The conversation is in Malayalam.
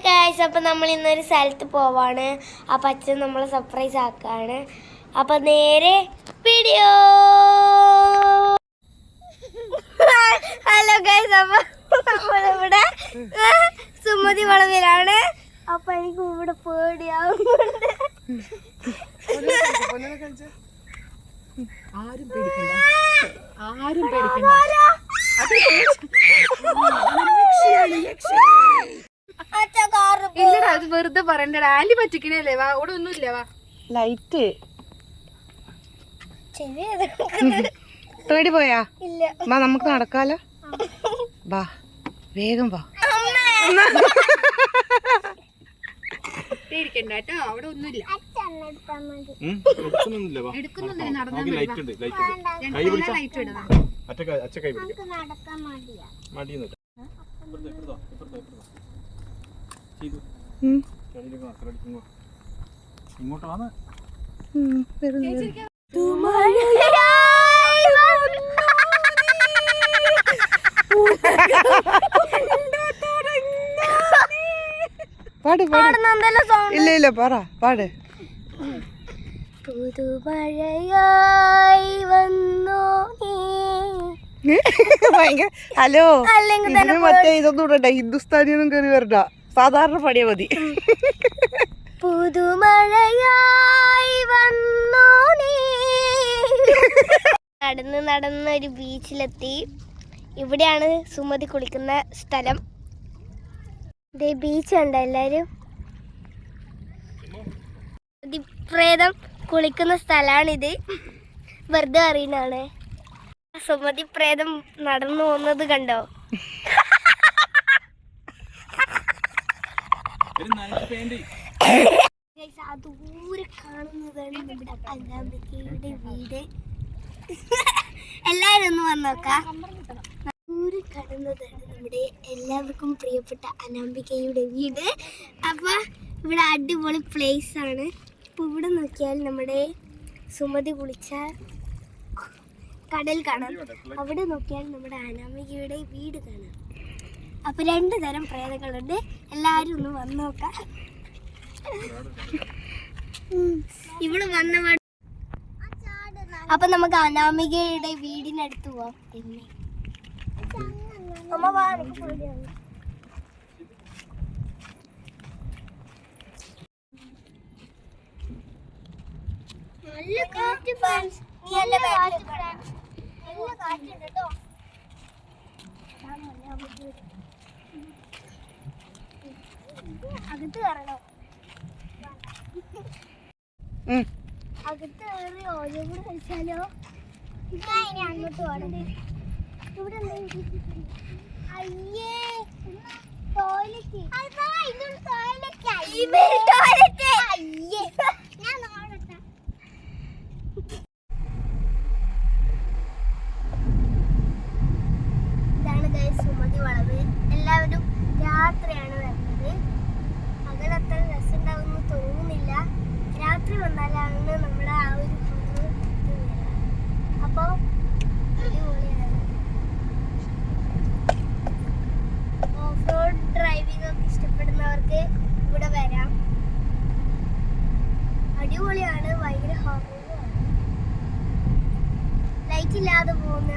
ഗൈസ്, അപ്പം നമ്മൾ ഇന്നൊരു സ്ഥലത്ത് പോവാണ്. അപ്പം അച്ഛൻ നമ്മളെ സർപ്രൈസ് ആക്കാണ്. അപ്പം നേരെ വീഡിയോ. ഹലോ ഗൈസ്, അപ്പം നമ്മളിവിടെ സുമതി വളവിലാണ്. അപ്പം എനിക്ക് ഇവിടെ പേടിയാവുന്നുണ്ട്. ആരും പേടിക്കണ്ട, ആരും പേടിക്കണ്ട. ഇല്ലടാ, അത് വെറുതെ പറയണ്ടടാ. ആലി പറ്റിക്കണല്ലേ. വാ, ഇവിടെ ഒന്നുമില്ല. വാ, ലൈറ്റ് പേടി പോയാ? വാ, നമുക്ക് നടക്കാലോ. വാ, വേഗം വാ. പേടിക്കണ്ട കേട്ടോ, അവിടെ ഒന്നുമില്ല. ഇങ്ങോട്ട് വന്ന് പാട് ഇല്ല ഇല്ല പറ പാട്. പുതുമഴയായി വന്നു ഭയങ്കര. ഹലോ, മറ്റേ ഇതൊന്നും ഇടണ്ട, ഹിന്ദുസ്ഥാനിയൊന്നും കയറി വരണ്ട, സാധാരണ പണിയാ മതി. പുതുമഴയായി വന്നു നടന്ന് നടന്ന് ഒരു ബീച്ചിലെത്തി. ഇവിടെയാണ് സുമതി കുളിക്കുന്ന സ്ഥലം. ഇതേ ബീച്ച് ഉണ്ട്. എല്ലാരും പ്രേതം കുളിക്കുന്ന സ്ഥലമാണിത്. വെറുതെ അറിയുന്നതാണ്. സുമതി പ്രേതം നടന്നു പോകുന്നത് കണ്ടോ? ദൂരെ കാണുന്നതാണ് നമ്മുടെ അനാമികയുടെ വീട്. എല്ലാവരും ഒന്ന് വന്ന് നോക്കാം. ദൂരെ കാണുന്നതാണ് നമ്മുടെ എല്ലാവർക്കും പ്രിയപ്പെട്ട അനാമികയുടെ വീട്. അപ്പൊ ഇവിടെ അടിപൊളി പ്ലേസ് ആണ്. അപ്പൊ ഇവിടെ നോക്കിയാൽ നമ്മുടെ സുമതി കുളിച്ച കടൽ കാണാം. അവിടെ നോക്കിയാൽ നമ്മുടെ അനാമികയുടെ വീട് കാണാം. അപ്പൊ 2 തരം പ്രേതങ്ങളുണ്ട്. എല്ലാരും ഒന്ന് വന്ന് നോക്കാം. ഇവിടെ വന്ന അപ്പൊ നമുക്ക് അനാമികയുടെ വീടിനടുത്ത് പോവാം. നല്ല കാറ്റ് ഫ്രണ്ട്സ്, നല്ല കാറ്റ് ഫ്രണ്ട്സ്, നല്ല കാറ്റുണ്ട് കേട്ടോ. അകത്ത് കയറണോ? അകത്ത് കയറി ഓരോ കൂടെ കഴിച്ചാലോ? ഇനി അങ്ങോട്ട് പോകണം. ഇവിടെ അയ്യേ ടോയ്ലറ്റ്. അയ്യേ, ഞാൻ നോക്കട്ടെ. ഇതാണ് ഗൈസ് സുമതി വളവ്. എല്ലാവരും രാത്രിയാണ് വരുന്നത്. പകലത്ര രസമുണ്ടാവുമെന്ന് തോന്നുന്നില്ല. രാത്രി വന്നാലാണ് നമ്മുടെ ആ ഒരു അപ്പോ അടിപൊളിയാണ്. ഓഫ് റോഡ് ഡ്രൈവിംഗ് ഒക്കെ ഇഷ്ടപ്പെടുന്നവർക്ക് ഇവിടെ വരാം. അടിപൊളിയാണ്. ഭയങ്കര ഹോറുമാണ്. ലൈറ്റ് ഇല്ലാതെ പോകുന്ന